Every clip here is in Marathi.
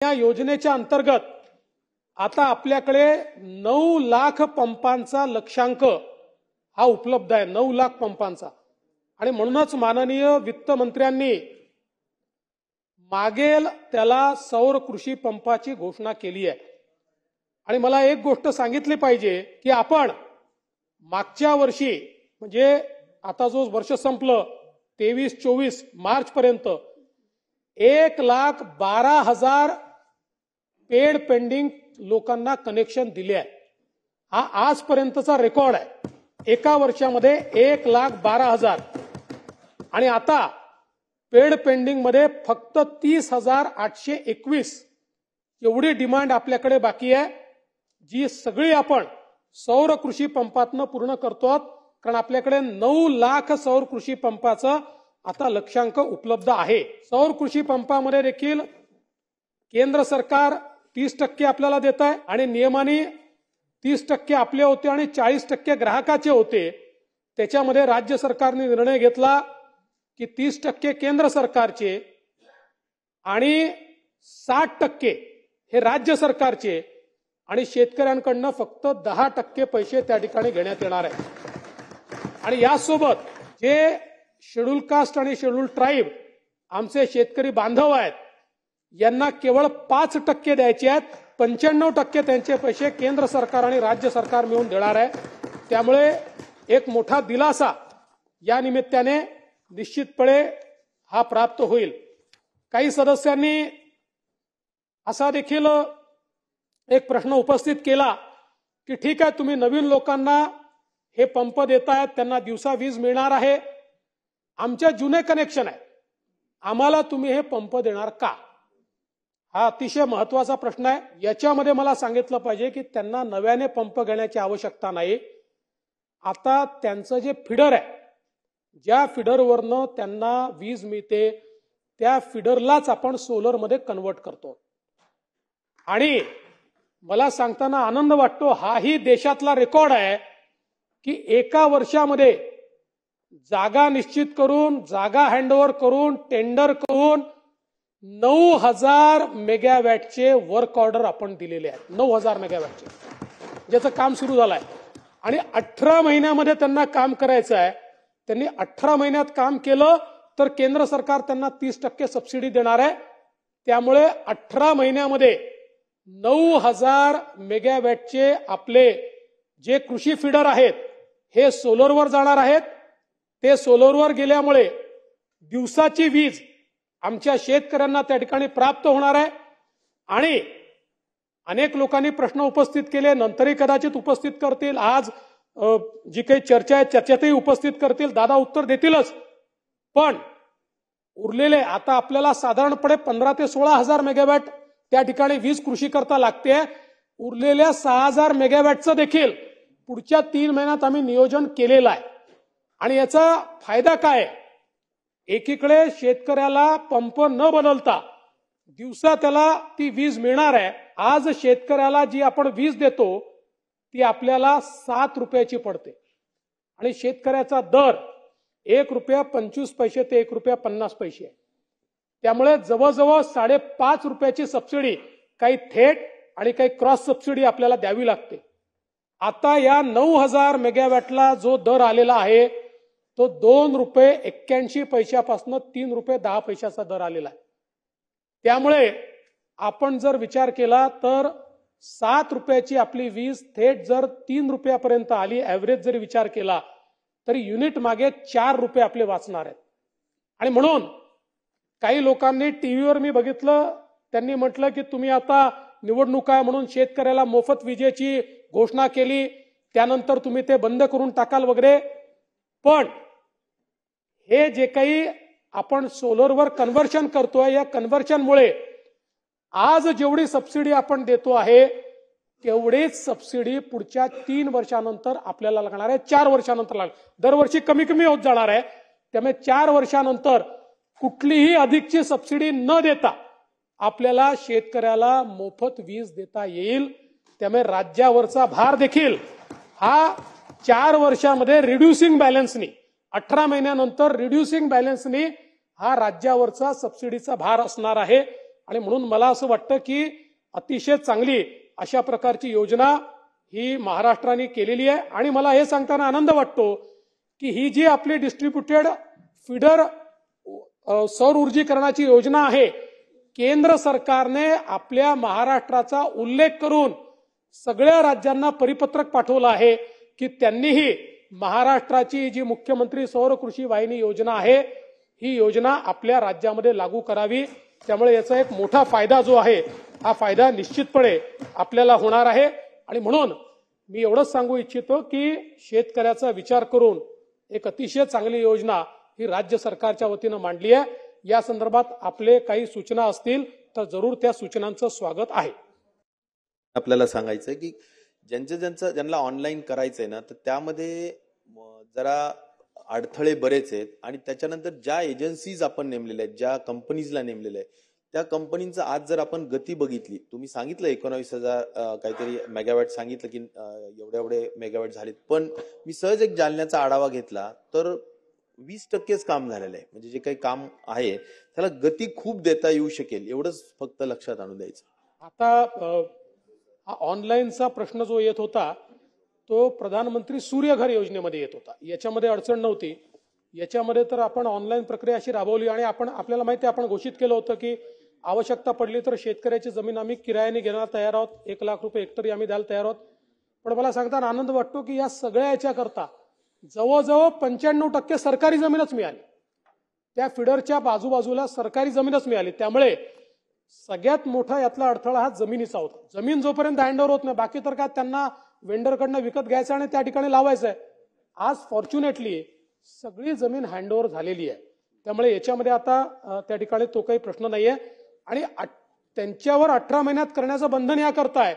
या योजनेच्या अंतर्गत आता आपल्याकडे 9 लाख पंपांचा लक्ष्यांक हा उपलब्ध आहे। 9 लाख पंपांचा। आणि म्हणूनच माननीय वित्तमंत्र्यांनी मागेल त्याला सौर कृषी पंपाची घोषणा केली आहे। आणि मला एक गोष्ट सांगितली पाहिजे की आपण मागच्या वर्षी म्हणजे आता जो वर्ष संपलं 23-24 मार्च पर्यंत 1,12,000 पेड पेंडिंग लोकांना कनेक्शन दिले आहे। हा आजपर्यंतचा रेकॉर्ड आहे। एका वर्षामध्ये 1,12,000 आणि आता पेड पेंडिंग मध्ये फक्त 30,821 एवढी डिमांड आपल्याकडे बाकी आहे, जी सगळी आपण सौर कृषी पंपातनं पूर्ण करतो। कारण आपल्याकडे 9 लाख सौर कृषी पंपाचं आता लक्ष्यांक उपलब्ध आहे। सौर कृषी पंपामध्ये देखील केंद्र सरकार 30% आपल्याला देत आहे आणि नियमाने 30% आपले होते आणि 40% ग्राहकाचे होते। त्याच्यामध्ये राज्य सरकारने निर्णय घेतला की 30% केंद्र सरकारचे आणि 60% हे राज्य सरकारचे आणि शेतकऱ्यांकडून फक्त 10% पैसे त्या ठिकाणी घेण्यात येणार आहे। आणि यासोबत जे शेड्यूल कास्ट आणि शेड्यूल ट्राइब आमचे शेतकरी बांधव आहेत यांना केवळ 5% द्यायचे आहेत। 95% त्यांचे पैसे केंद्र सरकार आणि राज्य सरकार मिळून देणार आहे। त्यामुळे एक मोठा दिलासा या निमित्ताने निश्चितपणे हा प्राप्त होईल। काही सदस्यांनी असा देखील एक प्रश्न उपस्थित केला की ठीक आहे, तुम्ही नवीन लोकांना हे पंप देतायत, त्यांना दिवसा वीज मिळणार आहे, आमच्या जुने कनेक्शन आहे, आम्हाला तुम्ही हे पंप देणार का? हा अतिशय महत्त्वाचा प्रश्न आहे। याच्यामध्ये मला सांगितलं पाहिजे की त्यांना नव्याने पंप घेण्याची आवश्यकता नाही। आता त्यांचं जे फीडर आहे, ज्या फीडरवरनं त्यांना वीज मिळते त्या फीडरलाच आपण सोलरमध्ये कन्वर्ट करतो। आणि मला सांगताना आनंद वाटतो, हाही देशातला रेकॉर्ड आहे की एका वर्षामध्ये जागा निश्चित करून, जागा हँडओव्हर करून, टेंडर करून 9,000 मेगावॅटचे वर्क ऑर्डर आपण दिलेले आहेत। 9,000 मेगावॅटचे ज्याचं काम सुरू झालं आहे आणि 18 महिन्यामध्ये त्यांना काम करायचं आहे। त्यांनी 18 महिन्यात काम केलं तर केंद्र सरकार त्यांना 30% सबसिडी देणार आहे। त्यामुळे 18 महिन्यामध्ये 9,000 मेगावॅटचे आपले जे कृषी फीडर आहेत हे सोलरवर जाणार आहेत। ते सोलरवर गेल्यामुळे दिवसाची वीज आमच्या शेतकऱ्यांना त्या ठिकाणी प्राप्त होणार आहे। आणि अनेक लोकांनी प्रश्न उपस्थित केले, नंतरही कदाचित उपस्थित करतील, आज जी काही चर्चा आहे चर्चेतही उपस्थित करतील, दादा उत्तर देतीलच। पण उरलेले आता आपल्याला साधारणपणे 15 ते 16,000 मेगावॅट त्या ठिकाणी वीज कृषी करता लागते। उरलेल्या 6,000 मेगावॅटचं देखील पुढच्या 3 महिन्यात आम्ही नियोजन केलेलं आहे। आणि याचा फायदा काय आहे? एकीकडे शेतकऱ्याला पंप न बदलता दिवसा त्याला ती वीज मिळणार आहे। आज शेतकऱ्याला जी आपण वीज देतो ती आपल्याला 7 रुपयाची पडते आणि शेतकऱ्याचा दर ₹1.25 ते ₹1.50 आहे। त्यामुळे जवळजवळ 5.5 रुपयाची सबसिडी काही थेट आणि काही क्रॉस सबसिडी आपल्याला द्यावी लागते। आता या 9,000 मेगावॅटला जो दर आलेला आहे तो ₹2.81 पासून ₹3.10 दर आलेला आहे। त्यामुळे आपण जर विचार केला तर 7 रुपयाची आपली वीज थेट जर 3 रुपयापर्यंत आली, ऍव्हरेज जरी विचार केला तरी युनिट मागे 4 रुपये आपले वाचणार आहेत। आणि म्हणून काही लोकांनी टीव्हीवर मी बघितलं, त्यांनी म्हटलं की तुम्ही आता निवडणूक आहे म्हणून शेतकऱ्याला मोफत विजेची घोषणा केली, त्यानंतर तुम्ही ते बंद करून टाकाल वगैरे। पण हे जे काही आपण सोलरवर कन्व्हर्शन करतोय, या कन्व्हर्शनमुळे आज जेवढी सबसिडी आपण देतो आहे तेवढीच सबसिडी पुढच्या 3 वर्षानंतर आपल्याला लागणार आहे, 4 वर्षानंतर लागणार, दरवर्षी कमी कमी होत जाणार आहे। त्यामुळे 4 वर्षानंतर कुठलीही अधिकची सबसिडी न देता आपल्याला शेतकऱ्याला मोफत वीज देता येईल। त्यामुळे राज्यावरचा भार देखील हा 4 वर्षामध्ये रिड्युसिंग बॅलन्सनी 18 महिन्यानंतर रिड्युसिंग बॅलन्सनी हा राज्यावरचा सबसिडीचा भार असणार आहे। आणि म्हणून मला असं वाटतं की अतिशय चांगली अशा प्रकारची योजना ही महाराष्ट्राने केलेली आहे. आणि मला हे सांगताना आनंद वाटतो की ही जी आपली डिस्ट्रीब्युटेड फीडर सौर ऊर्जीकरणाची योजना आहे, केंद्र सरकारने आपल्या महाराष्ट्राचा उल्लेख करून सगळ्या राज्यांना परिपत्रक पाठवलं आहे की त्यांनीही महाराष्ट्राची जी मुख्यमंत्री सौर कृषी वाहिनी योजना आहे ही योजना आपल्या राज्यामध्ये लागू करावी. त्यामुळे याचा एक मोठा फायदा जो आहे हा फायदा निश्चितपणे आपल्याला होणार आहे. आणि म्हणून मी एवढंच सांगू इच्छितो की शेतकऱ्याचा विचार करून एक अतिशय चांगली योजना ही राज्य सरकारच्या वतीनं मांडली आहे. या संदर्भात आपले काही सूचना असतील तर जरूर त्या सूचनांचं स्वागत आहे. आपल्याला सांगायचं की ज्यांना ऑनलाईन करायचंय ना, तर त्यामध्ये जरा अडथळे बरेच आहेत. आणि त्याच्यानंतर ज्या एजन्सीज आपण नेमलेल्या आहेत, ज्या कंपनीजला नेमलेल्या आहेत, त्या कंपनींचं आज जर आपण गती बघितली, तुम्ही सांगितलं 19,000 काहीतरी मेगावॅट सांगितलं की एवढे मेगावॅट झालेत, पण मी सहज एक जालन्याचा आढावा घेतला तर 20%च काम झालेलं आहे. म्हणजे जे काही काम आहे त्याला गती खूप देता येऊ शकेल, एवढंच फक्त लक्षात आणून द्यायचं. आता हा ऑनलाईनचा प्रश्न जो येत होता तो प्रधानमंत्री सूर्यघर योजनेमध्ये येत होता. याच्यामध्ये अडचण नव्हती. याच्यामध्ये तर आपण ऑनलाईन प्रक्रिया अशी राबवली आणि आपल्याला माहिती आहे, आपण घोषित केलं होतं की आवश्यकता पडली तर शेतकऱ्याची जमीन आम्ही किरायाने घेण्याला तयार आहोत, 1 लाख रुपये हेक्टरी आम्ही द्यायला तयार आहोत. पण मला सांगताना आनंद वाटतो की या सगळ्या याच्याकरता जवळजवळ 95% सरकारी जमीनच मिळाली. त्या फिडरच्या बाजूबाजूला सरकारी जमीनच मिळाली. त्यामुळे सगळ्यात मोठा यातला अडथळा हा जमिनीचा होता. जमीन जोपर्यंत हँडओव्हर होत नाही, बाकी तर काय त्यांना वेंडरकडनं विकत घ्यायचं आणि त्या ठिकाणी लावायचं आहे. आज फॉर्च्युनेटली सगळी जमीन हँडओव्हर झालेली आहे. त्यामुळे याच्यामध्ये आता त्या ठिकाणी तो काही प्रश्न नाहीये. आणि त्यांच्यावर 18 महिन्यात करण्याचं बंधन या करता आहे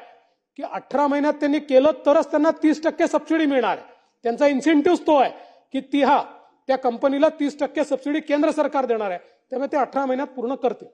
की 18 महिन्यात त्यांनी केलं तरच त्यांना 30% सबसिडी मिळणार आहे. त्यांचा इन्सेंटिव्ह तो आहे की त्या कंपनीला 30% सबसिडी केंद्र सरकार देणार आहे. त्यामुळे ते 18 महिन्यात पूर्ण करतील.